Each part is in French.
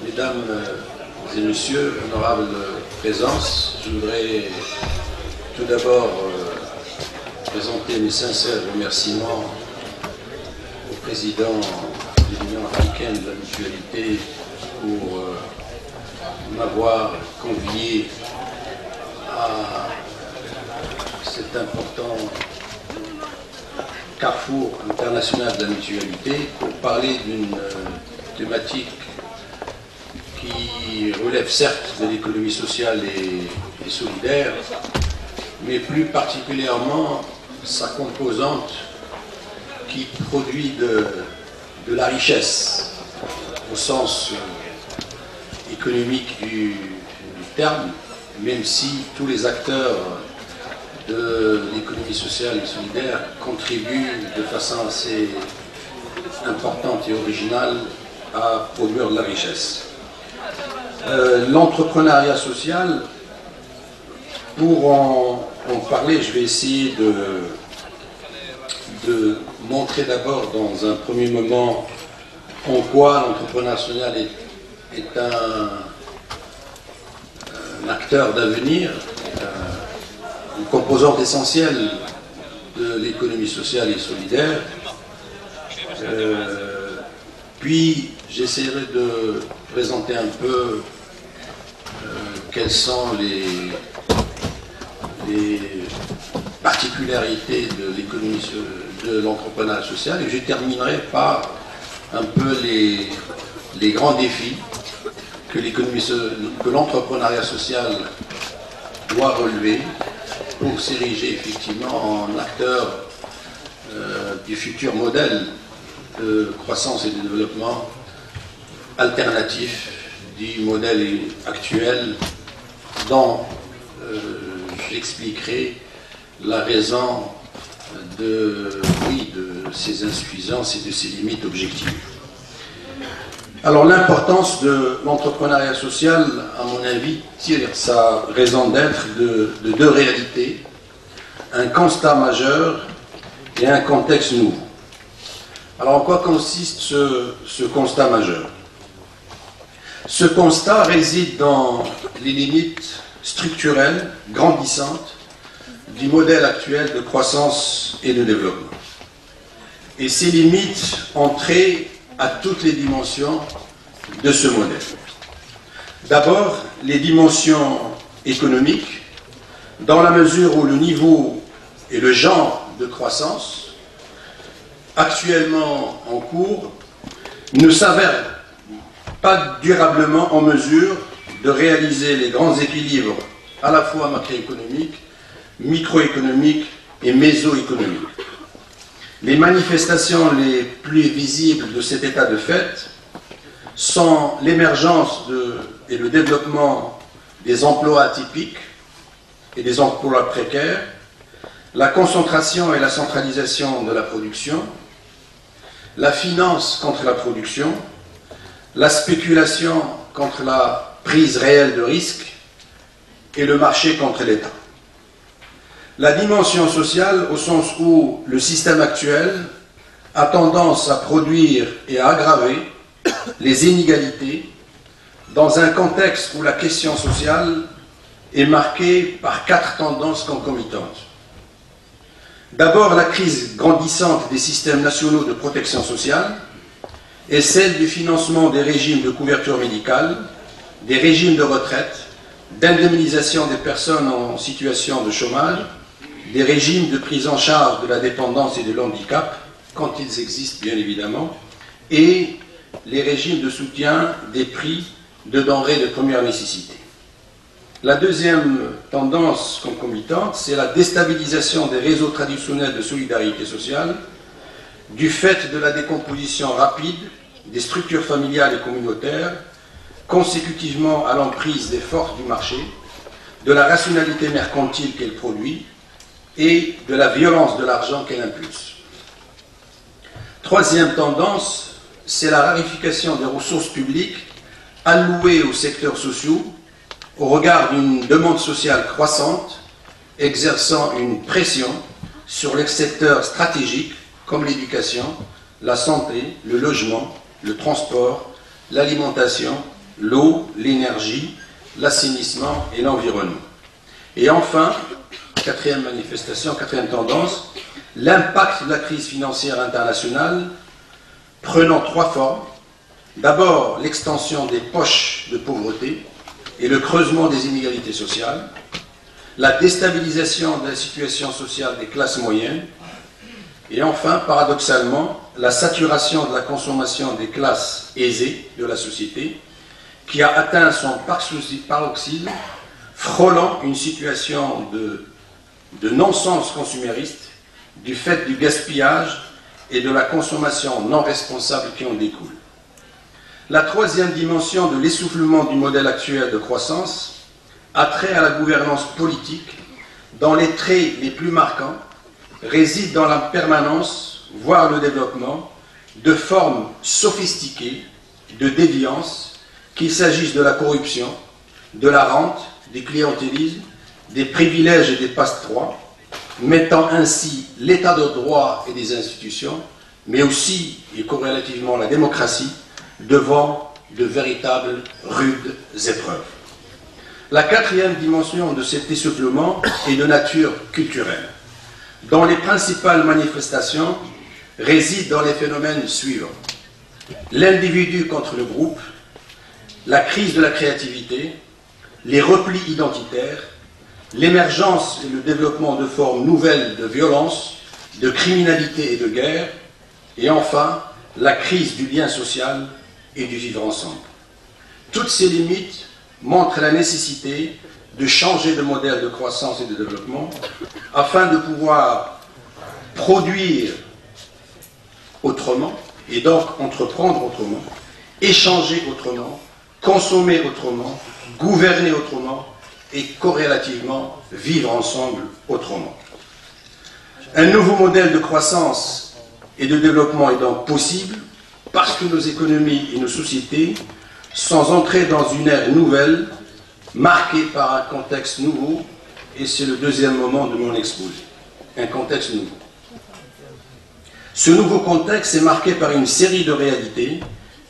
Mesdames et Messieurs, honorables présences, je voudrais tout d'abord présenter mes sincères remerciements au président de l'Union africaine de la mutualité pour m'avoir convié à cet important carrefour international de la mutualité pour parler d'une thématique qui relève certes de l'économie sociale et solidaire, mais plus particulièrement sa composante qui produit de la richesse au sens économique du terme, même si tous les acteurs de l'économie sociale et solidaire contribuent de façon assez importante et originale à produire de la richesse. L'entrepreneuriat social, pour en parler, je vais essayer de montrer d'abord dans un premier moment en quoi l'entrepreneuriat social est un acteur d'avenir, une composante essentielle de l'économie sociale et solidaire. Puis j'essaierai de présenter un peu quelles sont les particularités de l'économie de l'entrepreneuriat social, et je terminerai par un peu les grands défis que l'entrepreneuriat social doit relever pour s'ériger effectivement en acteur du futur modèle de croissance et de développement alternatif du modèle actuel, dont j'expliquerai la raison de ses insuffisances et de ses limites objectives. Alors l'importance de l'entrepreneuriat social, à mon avis, tire sa raison d'être de deux réalités, un constat majeur et un contexte nouveau. Alors en quoi consiste ce constat majeur? Ce constat réside dans les limites structurelles grandissantes du modèle actuel de croissance et de développement. Et ces limites ont trait à toutes les dimensions de ce modèle. D'abord, les dimensions économiques, dans la mesure où le niveau et le genre de croissance actuellement en cours ne s'avèrent pas durablement en mesure de réaliser les grands équilibres à la fois macroéconomiques, microéconomiques et mésoéconomiques. Les manifestations les plus visibles de cet état de fait sont l'émergence et le développement des emplois atypiques et des emplois précaires, la concentration et la centralisation de la production, la finance contre la production, la spéculation contre la prise réelle de risque et le marché contre l'État. La dimension sociale, au sens où le système actuel a tendance à produire et à aggraver les inégalités dans un contexte où la question sociale est marquée par 4 tendances concomitantes. D'abord, la crise grandissante des systèmes nationaux de protection sociale et celle du financement des régimes de couverture médicale, des régimes de retraite, d'indemnisation des personnes en situation de chômage, des régimes de prise en charge de la dépendance et de l'handicap, quand ils existent bien évidemment, et les régimes de soutien des prix de denrées de première nécessité. La deuxième tendance concomitante, c'est la déstabilisation des réseaux traditionnels de solidarité sociale, du fait de la décomposition rapide des structures familiales et communautaires, consécutivement à l'emprise des forces du marché, de la rationalité mercantile qu'elle produit et de la violence de l'argent qu'elle impulse. Troisième tendance, c'est la raréfaction des ressources publiques allouées aux secteurs sociaux au regard d'une demande sociale croissante, exerçant une pression sur les secteurs stratégiques comme l'éducation, la santé, le logement, le transport, l'alimentation l'eau, l'énergie, l'assainissement et l'environnement. Et enfin, quatrième manifestation, quatrième tendance, l'impact de la crise financière internationale prenant trois formes. D'abord, l'extension des poches de pauvreté et le creusement des inégalités sociales, la déstabilisation de la situation sociale des classes moyennes, et enfin, paradoxalement, la saturation de la consommation des classes aisées de la société, qui a atteint son paroxysme, frôlant une situation de non-sens consumériste du fait du gaspillage et de la consommation non responsable qui en découle. La troisième dimension de l'essoufflement du modèle actuel de croissance a trait à la gouvernance politique, dont les traits les plus marquants résident dans la permanence, voire le développement, de formes sophistiquées de déviance, qu'il s'agisse de la corruption, de la rente, des clientélismes, des privilèges et des passe-droits, mettant ainsi l'état de droit et des institutions, mais aussi, et corrélativement la démocratie, devant de véritables rudes épreuves. La quatrième dimension de cet essoufflement est de nature culturelle, dont les principales manifestations résident dans les phénomènes suivants. L'individu contre le groupe, la crise de la créativité, les replis identitaires, l'émergence et le développement de formes nouvelles de violence, de criminalité et de guerre, et enfin, la crise du lien social et du vivre ensemble. Toutes ces limites montrent la nécessité de changer de modèle de croissance et de développement afin de pouvoir produire autrement et donc entreprendre autrement, échanger autrement, consommer autrement, gouverner autrement et corrélativement vivre ensemble autrement. Un nouveau modèle de croissance et de développement est donc possible parce que nos économies et nos sociétés sont entrées dans une ère nouvelle marquée par un contexte nouveau, et c'est le deuxième moment de mon exposé, un contexte nouveau. Ce nouveau contexte est marqué par une série de réalités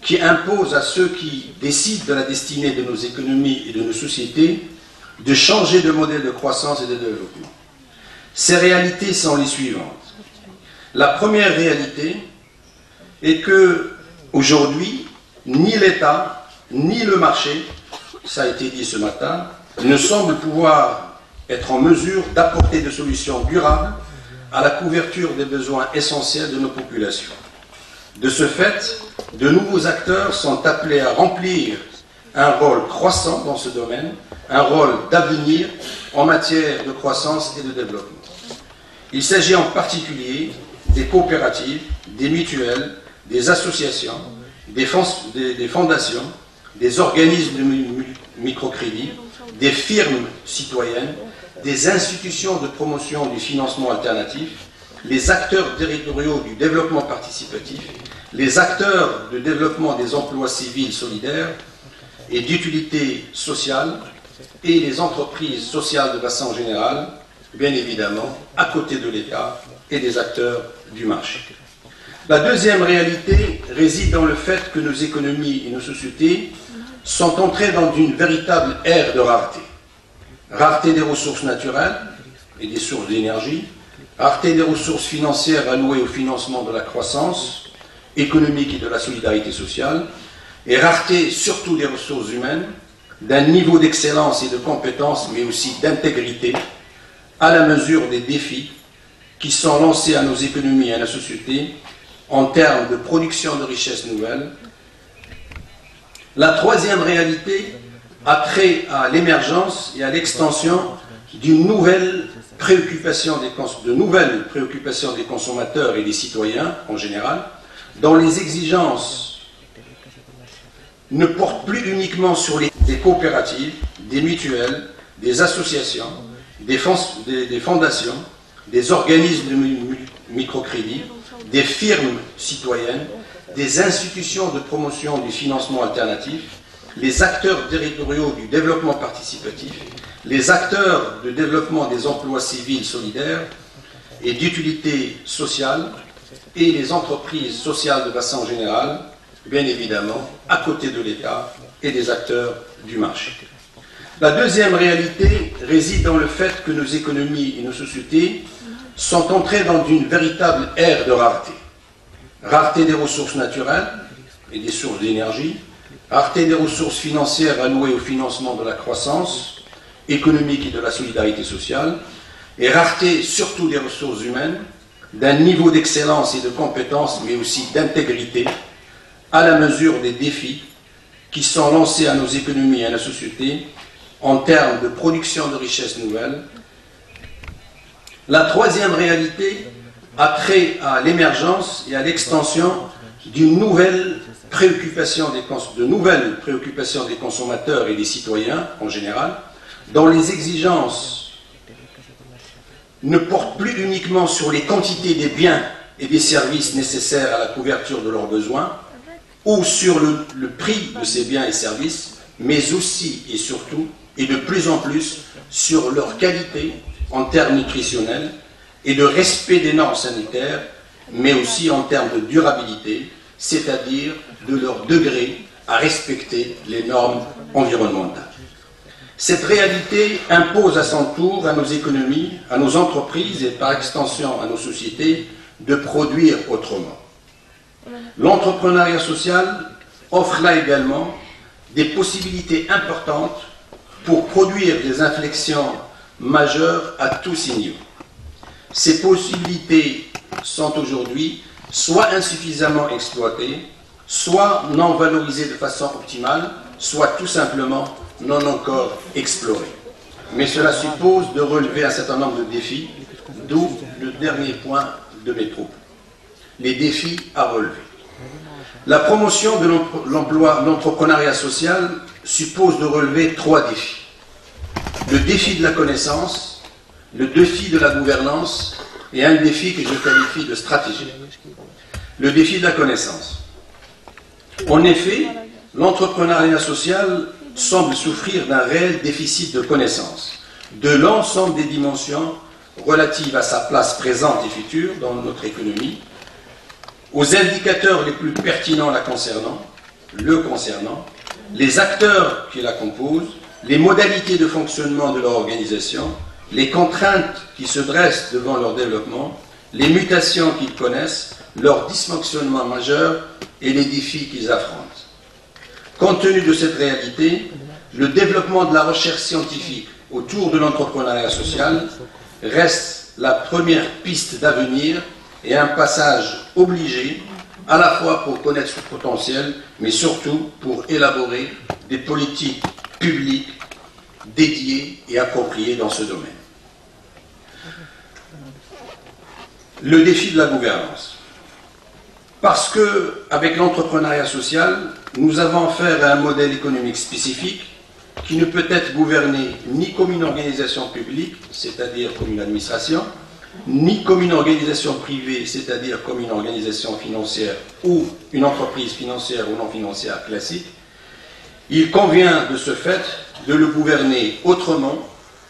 qui imposent à ceux qui décident de la destinée de nos économies et de nos sociétés de changer de modèle de croissance et de développement. Ces réalités sont les suivantes. La première réalité est que, aujourd'hui, ni l'État, ni le marché, ça a été dit ce matin, ne semblent pouvoir être en mesure d'apporter des solutions durables à la couverture des besoins essentiels de nos populations. De ce fait, de nouveaux acteurs sont appelés à remplir un rôle croissant dans ce domaine, un rôle d'avenir en matière de croissance et de développement. Il s'agit en particulier des coopératives, des mutuelles, des associations, des fondations, des organismes de microcrédit, des firmes citoyennes, des institutions de promotion du financement alternatif, les acteurs territoriaux du développement participatif, les acteurs de développement des emplois civils solidaires et d'utilité sociale, et les entreprises sociales de façon générale, bien évidemment, à côté de l'État et des acteurs du marché. La deuxième réalité réside dans le fait que nos économies et nos sociétés sont entrées dans une véritable ère de rareté. Rareté des ressources naturelles et des sources d'énergie, rareté des ressources financières allouées au financement de la croissance économique et de la solidarité sociale, et rareté surtout des ressources humaines, d'un niveau d'excellence et de compétence, mais aussi d'intégrité, à la mesure des défis qui sont lancés à nos économies et à la société en termes de production de richesses nouvelles. La troisième réalité a trait à l'émergence et à l'extension d'une nouvelle préoccupation de nouvelles préoccupations des consommateurs et des citoyens en général, dont les exigences ne portent plus uniquement sur des coopératives, des mutuelles, des associations, des fondations, des organismes de microcrédit, des firmes citoyennes, des institutions de promotion du financement alternatif, les acteurs territoriaux du développement participatif, les acteurs de développement des emplois civils solidaires et d'utilité sociale, et les entreprises sociales de façon générale, bien évidemment, à côté de l'État et des acteurs du marché. La deuxième réalité réside dans le fait que nos économies et nos sociétés sont entrées dans une véritable ère de rareté. Rareté des ressources naturelles et des sources d'énergie, rareté des ressources financières allouées au financement de la croissance économique et de la solidarité sociale, et rareté surtout des ressources humaines, d'un niveau d'excellence et de compétence, mais aussi d'intégrité, à la mesure des défis qui sont lancés à nos économies et à la société en termes de production de richesses nouvelles. La troisième réalité a trait à l'émergence et à l'extension d'une nouvelle préoccupation des consommateurs et des citoyens en général, dont les exigences ne portent plus uniquement sur les quantités des biens et des services nécessaires à la couverture de leurs besoins, ou sur le prix de ces biens et services, mais aussi et surtout, et de plus en plus, sur leur qualité en termes nutritionnels et de respect des normes sanitaires, mais aussi en termes de durabilité, c'est-à-dire de leur degré à respecter les normes environnementales. Cette réalité impose à son tour à nos économies, à nos entreprises et par extension à nos sociétés de produire autrement. L'entrepreneuriat social offre là également des possibilités importantes pour produire des inflexions majeures à tous ces niveaux. Ces possibilités sont aujourd'hui soit insuffisamment exploitées, soit non valorisées de façon optimale, soit tout simplement non encore explorées. Mais cela suppose de relever un certain nombre de défis, d'où le dernier point de mes propos. Les défis à relever. La promotion de l'entrepreneuriat social suppose de relever trois défis. Le défi de la connaissance, le défi de la gouvernance et un défi que je qualifie de stratégie. Le défi de la connaissance. En effet, l'entrepreneuriat social semble souffrir d'un réel déficit de connaissance de l'ensemble des dimensions relatives à sa place présente et future dans notre économie, aux indicateurs les plus pertinents le concernant, les acteurs qui la composent, les modalités de fonctionnement de leur organisation, les contraintes qui se dressent devant leur développement, les mutations qu'ils connaissent, leurs dysfonctionnements majeurs et les défis qu'ils affrontent. Compte tenu de cette réalité, le développement de la recherche scientifique autour de l'entrepreneuriat social reste la première piste d'avenir et un passage obligé, à la fois pour connaître son potentiel, mais surtout pour élaborer des politiques publiques dédiées et appropriées dans ce domaine. Le défi de la gouvernance. Parce que, avec l'entrepreneuriat social, nous avons affaire à un modèle économique spécifique qui ne peut être gouverné ni comme une organisation publique, c'est-à-dire comme une administration, ni comme une organisation privée, c'est-à-dire comme une organisation financière ou une entreprise financière ou non financière classique. Il convient de ce fait de le gouverner autrement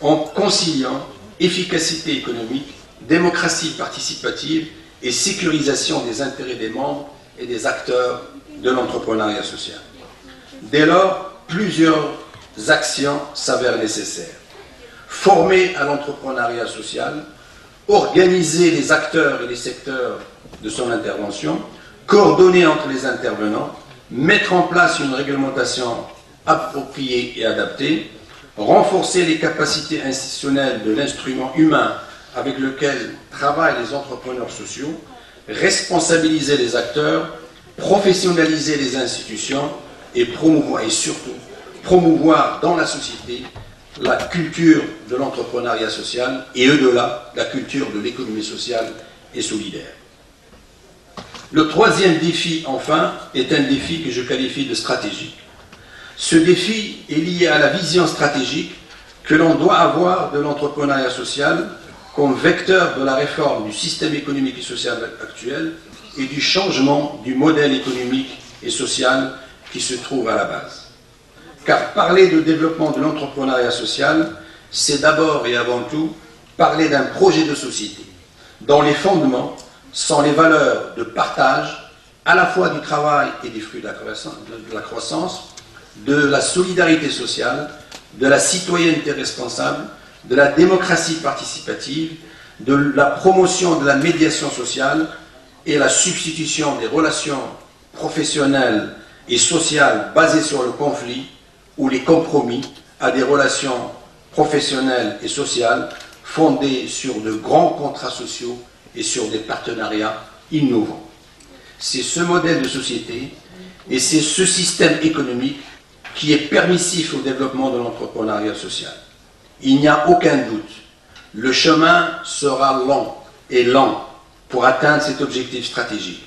en conciliant efficacité économique, démocratie participative et sécurisation des intérêts des membres et des acteurs de l'entrepreneuriat social. Dès lors, plusieurs actions s'avèrent nécessaires. Former à l'entrepreneuriat social, organiser les acteurs et les secteurs de son intervention, coordonner entre les intervenants, mettre en place une réglementation appropriée et adaptée, renforcer les capacités institutionnelles de l'instrument humain avec lequel travaillent les entrepreneurs sociaux, responsabiliser les acteurs, professionnaliser les institutions et surtout promouvoir dans la société la culture de l'entrepreneuriat social et au-delà la culture de l'économie sociale et solidaire. Le troisième défi, enfin, est un défi que je qualifie de stratégique. Ce défi est lié à la vision stratégique que l'on doit avoir de l'entrepreneuriat social comme vecteur de la réforme du système économique et social actuel et du changement du modèle économique et social qui se trouve à la base. Car parler de développement de l'entrepreneuriat social, c'est d'abord et avant tout parler d'un projet de société dont les fondements sont les valeurs de partage, à la fois du travail et des fruits de la croissance, de la solidarité sociale, de la citoyenneté responsable, de la démocratie participative, de la promotion de la médiation sociale et la substitution des relations professionnelles et sociales basées sur le conflit ou les compromis à des relations professionnelles et sociales fondées sur de grands contrats sociaux et sur des partenariats innovants. C'est ce modèle de société et c'est ce système économique qui est permissif au développement de l'entrepreneuriat social. Il n'y a aucun doute, le chemin sera long et lent pour atteindre cet objectif stratégique,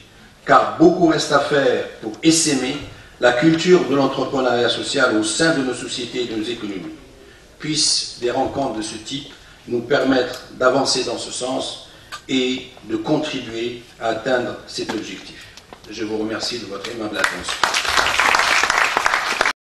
car beaucoup reste à faire pour essaimer la culture de l'entrepreneuriat social au sein de nos sociétés et de nos économies. Puissent des rencontres de ce type nous permettre d'avancer dans ce sens et de contribuer à atteindre cet objectif. Je vous remercie de votre aimable attention.